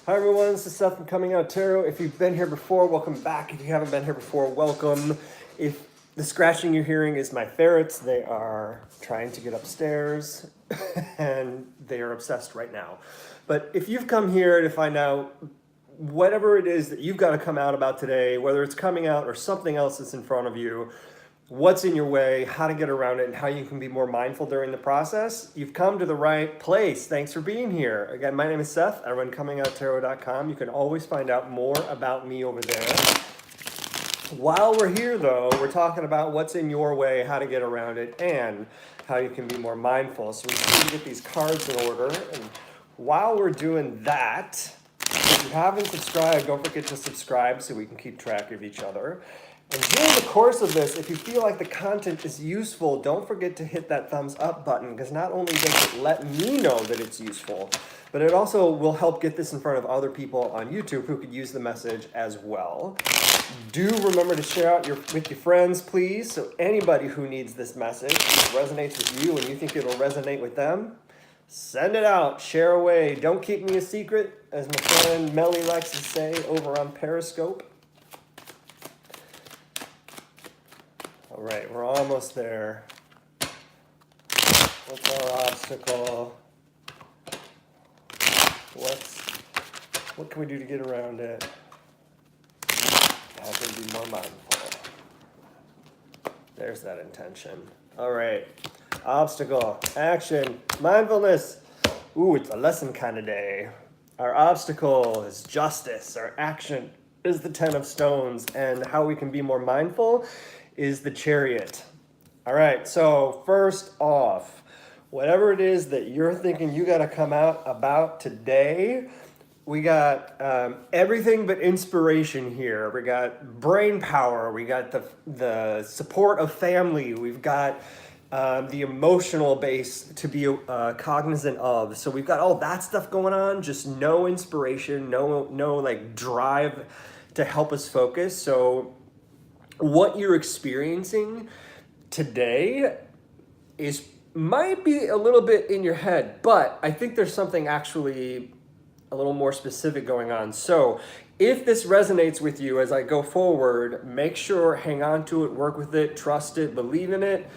Hi everyone, this is Seth from Comingouttarot. If you've been here before, welcome back. If you haven't been here before, welcome. If the scratching you're hearing is my ferrets, they are trying to get upstairs and they are obsessed right now. But if you've come here to find out whatever it is that you've got to come out about today, whether it's coming out or something else that's in front of you, what's in your way, how to get around it, and how you can be more mindful during the process, you've come to the right place. Thanks for being here. Again, my name is Seth. I run Comingouttarot.com. You can always find out more about me over there. While we're here, though, we're talking about what's in your way, how to get around it, and how you can be more mindful. So we need to get these cards in order. And while we're doing that, if you haven't subscribed, don't forget to subscribe so we can keep track of each other. And during the course of this, if you feel like the content is useful, don't forget to hit that thumbs up button, because not only does it let me know that it's useful, but it also will help get this in front of other people on YouTube who could use the message as well. Do remember to share out with your friends, please, so anybody who needs this message, resonates with you and you think it'll resonate with them, send it out, share away. Don't keep me a secret, as my friend Melly likes to say over on Periscope. All right, we're almost there. What's our obstacle? What can we do to get around it? How can we be more mindful? There's that intention. All right, obstacle, action, mindfulness. Ooh, it's a lesson kind of day. Our obstacle is justice. Our action is the 10 of stones. And how we can be more mindful is the Chariot. All right, so first off, whatever it is that you're thinking you got to come out about today, we got everything but inspiration here. We got brain power. We got the support of family. We've got the emotional base to be cognizant of. So we've got all that stuff going on, just no inspiration, no like drive to help us focus. So what you're experiencing today might be a little bit in your head, but I think there's something actually a little more specific going on. So if this resonates with you as I go forward, make sure, hang on to it, work with it, trust it, believe in it.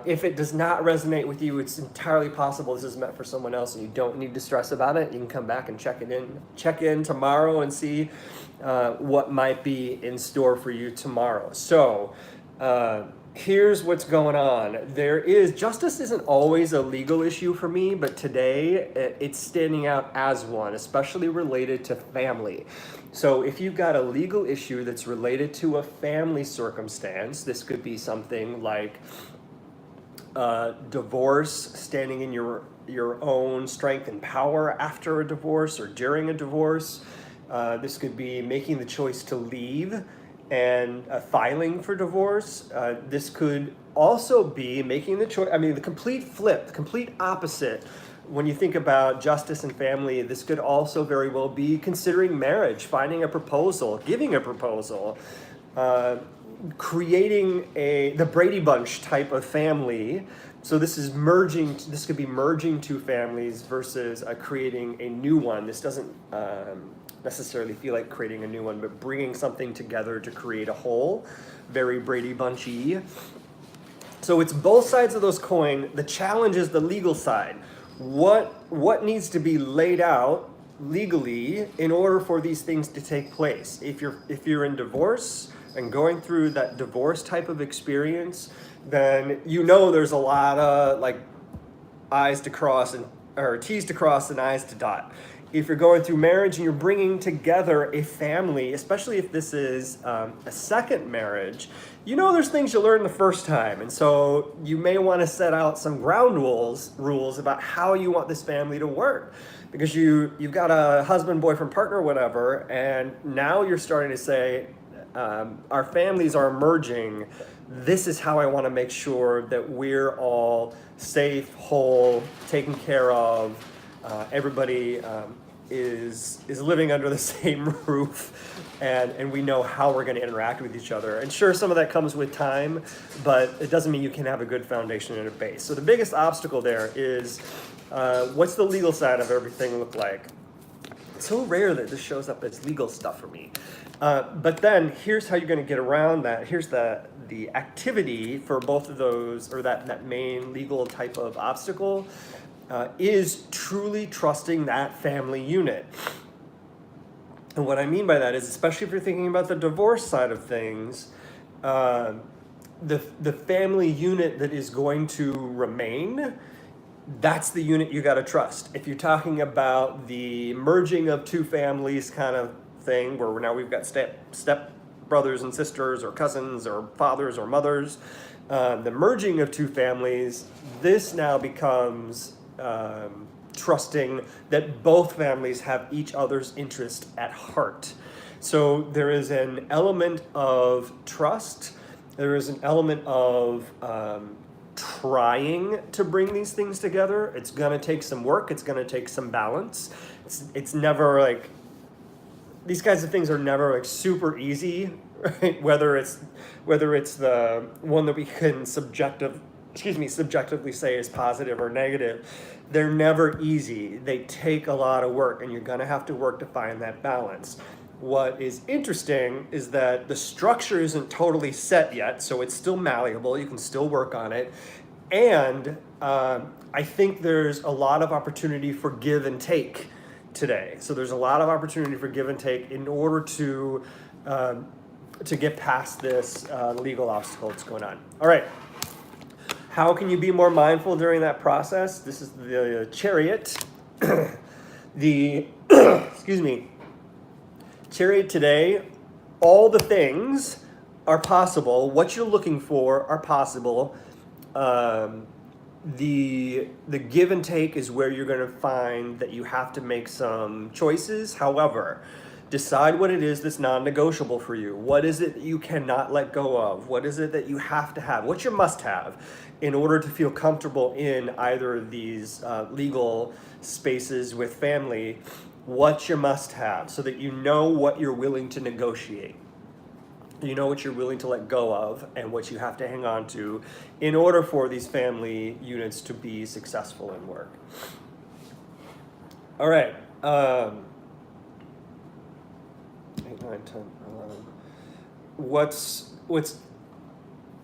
If it does not resonate with you, it's entirely possible this is meant for someone else and you don't need to stress about it. You can come back and check in tomorrow and see what might be in store for you tomorrow. So here's what's going on. Justice isn't always a legal issue for me, but today it's standing out as one, especially related to family. So if you've got a legal issue that's related to a family circumstance, this could be something like divorce, standing in your own strength and power after a divorce or during a divorce. This could be making the choice to leave and filing for divorce. This could also be making the choice, the complete flip, the complete opposite. When you think about justice and family, this could also very well be considering marriage, finding a proposal, giving a proposal, creating the Brady Bunch type of family. So this could be merging two families versus creating a new one. This doesn't necessarily feel like creating a new one, but bringing something together to create a whole. Very Brady Bunchy. So it's both sides of those coin. The challenge is the legal side. What needs to be laid out legally in order for these things to take place? If you're in divorce and going through that divorce type of experience, then there's a lot of like I's to cross or T's to cross and I's to dot. If you're going through marriage and you're bringing together a family, especially if this is a second marriage, there's things you learned the first time. And so you may want to set out some ground rules about how you want this family to work. Because you've got a husband, boyfriend, partner, whatever, and now you're starting to say, our families are merging. This is how I want to make sure that we're all safe, whole, taken care of. Everybody is living under the same roof, and we know how we're going to interact with each other. And sure, some of that comes with time, but it doesn't mean you can have a good foundation and a base. So the biggest obstacle there is what's the legal side of everything look like? It's so rare that this shows up as legal stuff for me. But then here's how you're going to get around that. Here's the activity for both of those, or that main legal type of obstacle, is truly trusting that family unit. And what I mean by that is, especially if you're thinking about the divorce side of things, the family unit that is going to remain, that's the unit you got to trust. If you're talking about the merging of two families kind of thing, where now we've got step brothers and sisters, or cousins, or fathers or mothers, the merging of two families, this now becomes trusting that both families have each other's interest at heart. So there is an element of trust. There is an element of trying to bring these things together. It's going to take some work. It's going to take some balance. It's never like, these kinds of things are never like super easy, right? Whether it's the one that we can subjectively say is positive or negative, they're never easy. They take a lot of work, and you're going to have to work to find that balance. What is interesting is that the structure isn't totally set yet, so it's still malleable. You can still work on it. And I think there's a lot of opportunity for give and take today. So there's a lot of opportunity for give and take in order to get past this legal obstacle that's going on. All right. How can you be more mindful during that process? This is the Chariot. Excuse me. Chariot today, all the things are possible. What you're looking for are possible. The give and take is where you're going to find that you have to make some choices. However, decide what it is that's non-negotiable for you. What is it that you cannot let go of? What is it that you have to have? What's your must-have in order to feel comfortable in either of these legal spaces with family? What's your must-have, so that you know what you're willing to negotiate. You know what you're willing to let go of and what you have to hang on to in order for these family units to be successful in work. All right. 8, 9, 10, 11. What's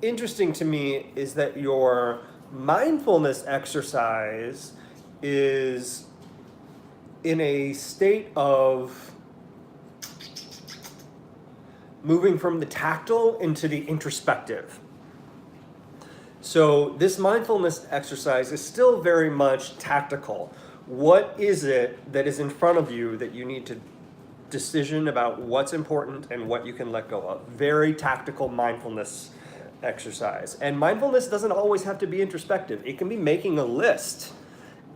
interesting to me is that your mindfulness exercise is in a state of moving from the tactile into the introspective. So this mindfulness exercise is still very much tactical. What is it that is in front of you that you need to decision about what's important and what you can let go of? Very tactical mindfulness exercise. And mindfulness doesn't always have to be introspective. It can be making a list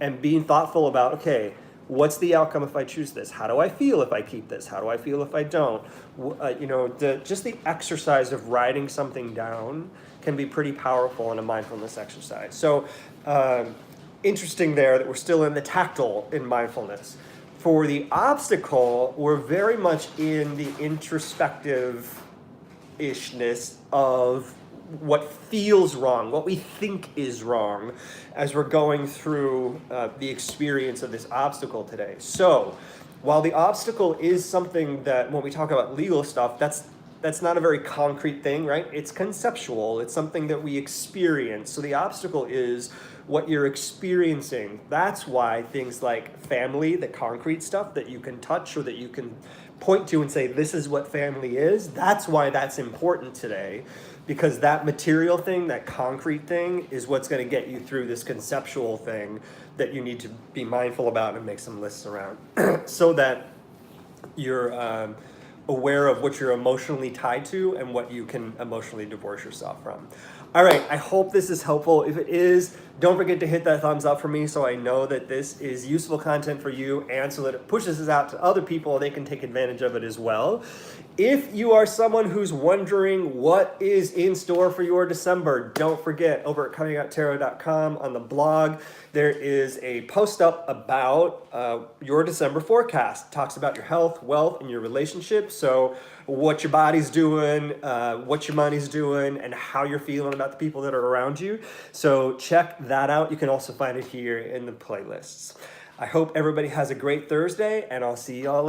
and being thoughtful about, okay, what's the outcome if I choose this? How do I feel if I keep this? How do I feel if I don't? Just the exercise of writing something down can be pretty powerful in a mindfulness exercise. So interesting there that we're still in the tactile in mindfulness. For the obstacle, we're very much in the introspective-ishness of what feels wrong, what we think is wrong, as we're going through the experience of this obstacle today. So, while the obstacle is something that, when we talk about legal stuff, that's not a very concrete thing, right? It's conceptual. It's something that we experience. So the obstacle is what you're experiencing. That's why things like family, the concrete stuff that you can touch or that you can point to and say, this is what family is, that's why that's important today. Because that material thing, that concrete thing, is what's going to get you through this conceptual thing that you need to be mindful about and make some lists around so that you're aware of what you're emotionally tied to and what you can emotionally divorce yourself from. All right, I hope this is helpful. If it is, don't forget to hit that thumbs up for me so I know that this is useful content for you and so that it pushes this out to other people and they can take advantage of it as well. If you are someone who's wondering what is in store for your December, don't forget, over at Comingouttarot.com on the blog, there is a post up about your December forecast. It talks about your health, wealth, and your relationships. So what your body's doing, what your money's doing, and how you're feeling about the people that are around you. So check that out. You can also find it here in the playlists. I hope everybody has a great Thursday, and I'll see y'all